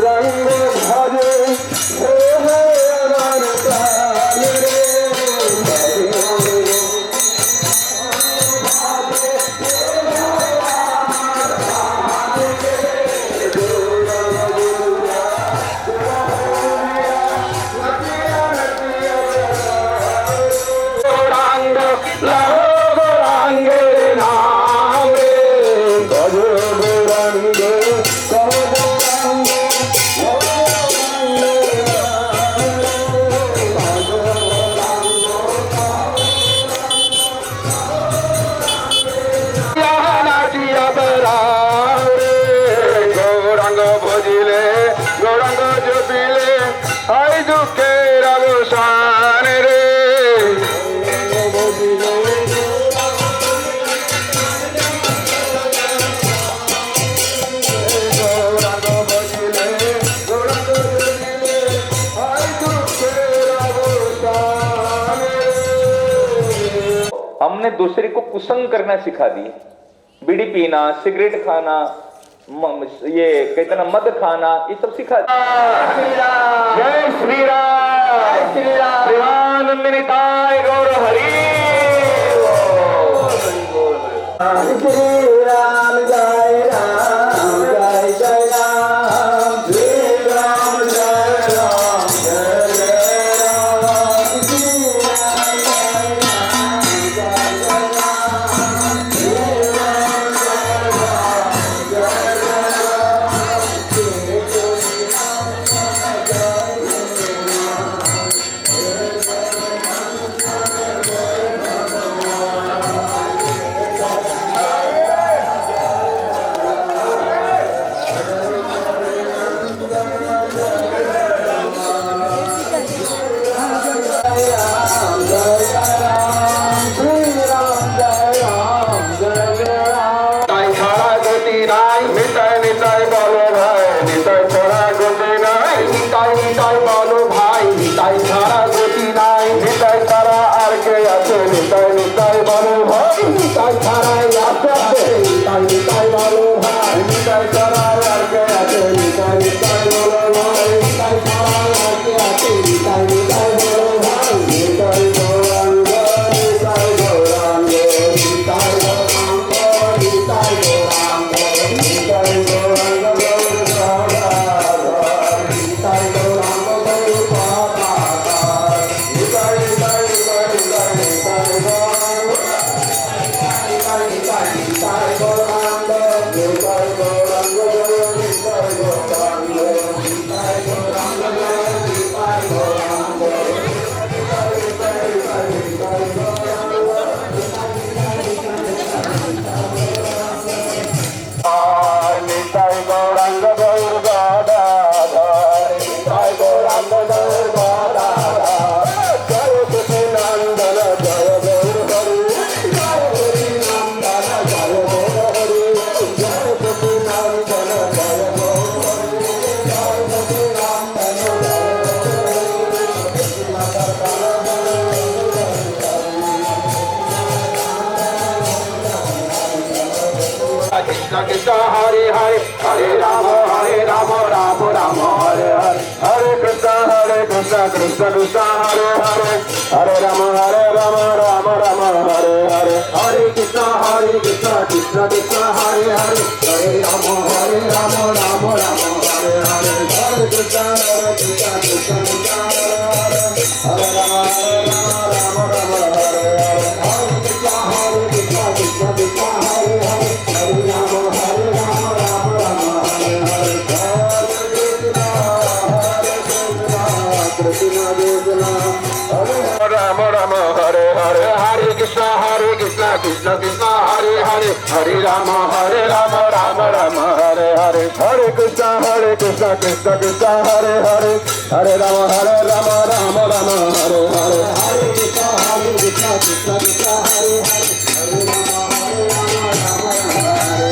গৌরাঙ্গ ভজে হে হে আমার প্রাণ রে গৌরাঙ্গ লাহ গৌরাঙ্গের নাম রে ভজ গৌরাঙ্গ গৌরাঙ্গ ভজিলে গৌরাঙ্গ জপিলে হয় দুঃখের অবসান রে গৌরাঙ্গ ভজিলে গৌরাঙ্গ জপিলে হয় দুঃখের অবসান রে। हमने दूसरे को कुसंग करना सिखा दी, बीड़ी पीना, सिगरेट खाना, ये कहते ना मद खाना, ये सब सिखा दिया। जय श्री राम, प्रेमानंद निताय गौर हरि। श्री राम जय राम जय जय राम श्री राम जय राम जय जय राम श्री राम जय राम जय जय राम श्री राम তাই ছাড়া গতি নাই নিতাই নিতাই বলো ভাই নিতাই ছাড়া গতি নাই নিতাই নিতাই বলো ভাই নিতাই ছাড়া গতি নাই নিতাই ছাড়া আর কে আছে নিতাই নিতাই বলো ভাই নিতাই ছাড়াই আছে নিতাই নিতাই বলো ভাই নিতাই ছাড়া আর কে আছে নিতাই নিতাই বলো ভাই নিতাই ছাড়া আর কে আছে নিতাই নিতাই বলো ভাই নিতাই গৌরাঙ্গ নিতাই গৌরাঙ্গ নিতাই গৌরাঙ্গ নিতাই গৌরাঙ্গ নিতাই গৌরাঙ্গ নিতাই গৌরাঙ্গ নিতাই নিতাই নিতাই গৌরাঙ্গ নিতাই গৌরাঙ্গ নিতাই গৌরাঙ্গ নিতাই গৌরাঙ্গ নিতাই গৌরাঙ্গ নিতাই গৌরাঙ্গ নিতাই গৌরাঙ্গ গৌর গদাধর নিতাই গৌরাঙ্গ গৌর গদাধর জয় শ্রী নন্দন জয় গৌর হরি জয় শ্রী নন্দন জয় গৌর হরি জয় শ্রী নন্দন জয় গৌর হরি জয় শ্রী নন্দন Krishna Krishna Hare Hare Hare Ram Ram Ram Hare Hare Hare Krishna Krishna Krishna Hare Hare Hare Ram Ram Ram Hare Hare Hare Krishna Krishna Krishna Hare Hare Hare Ram Ram Ram Hare Hare Hare Krishna Krishna Krishna Hare Hare Hare Ram Ram Ram Hare Hare Hare Krishna Krishna Krishna Hare Hare Hare Ram Ram Ram Hare Hare Krishna Krishna Ram Ram Hare Hare Hare Krishna Krishna Krishna Hare Hare Hare Ram Ram Ram Hare Hare Hare Krishna Krishna Krishna Hare Hare Hare Ram Ram Ram Hare Hare Hare Krishna Krishna Krishna Hare Hare Hare Ram Ram Hare Hare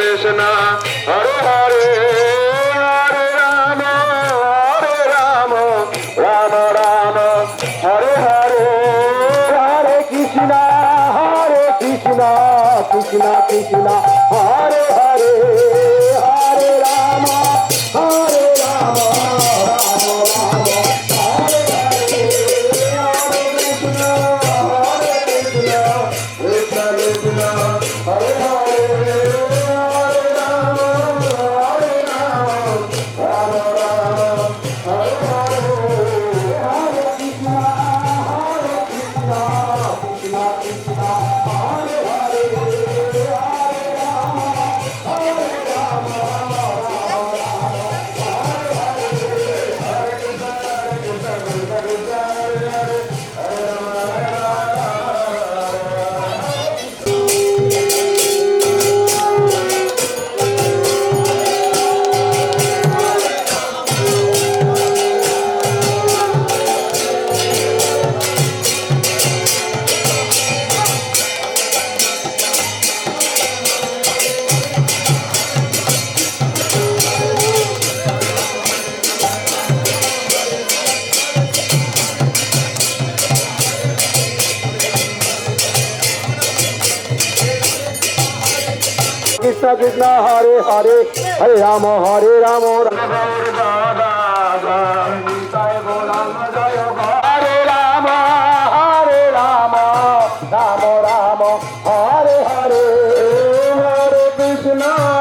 Krishna, Hare Hare, Hare Rama, Rama Rama, Hare Hare, Hare Krishna, Krishna Krishna, Hare Hare, Hare Rama, Rama Hare Hare, Hare Krishna, Krishna Krishna, Hare Hare, Hare Rama, Rama Hare Hare, Hare Krishna, Krishna Krishna, Hare Hare, Hare Rama, Krishna Krishna, Hare Hare, Hare Rama, Hare Rama, Hare Rama, Hare Rama, Rama Rama, Hare Hare, Hare Krishna.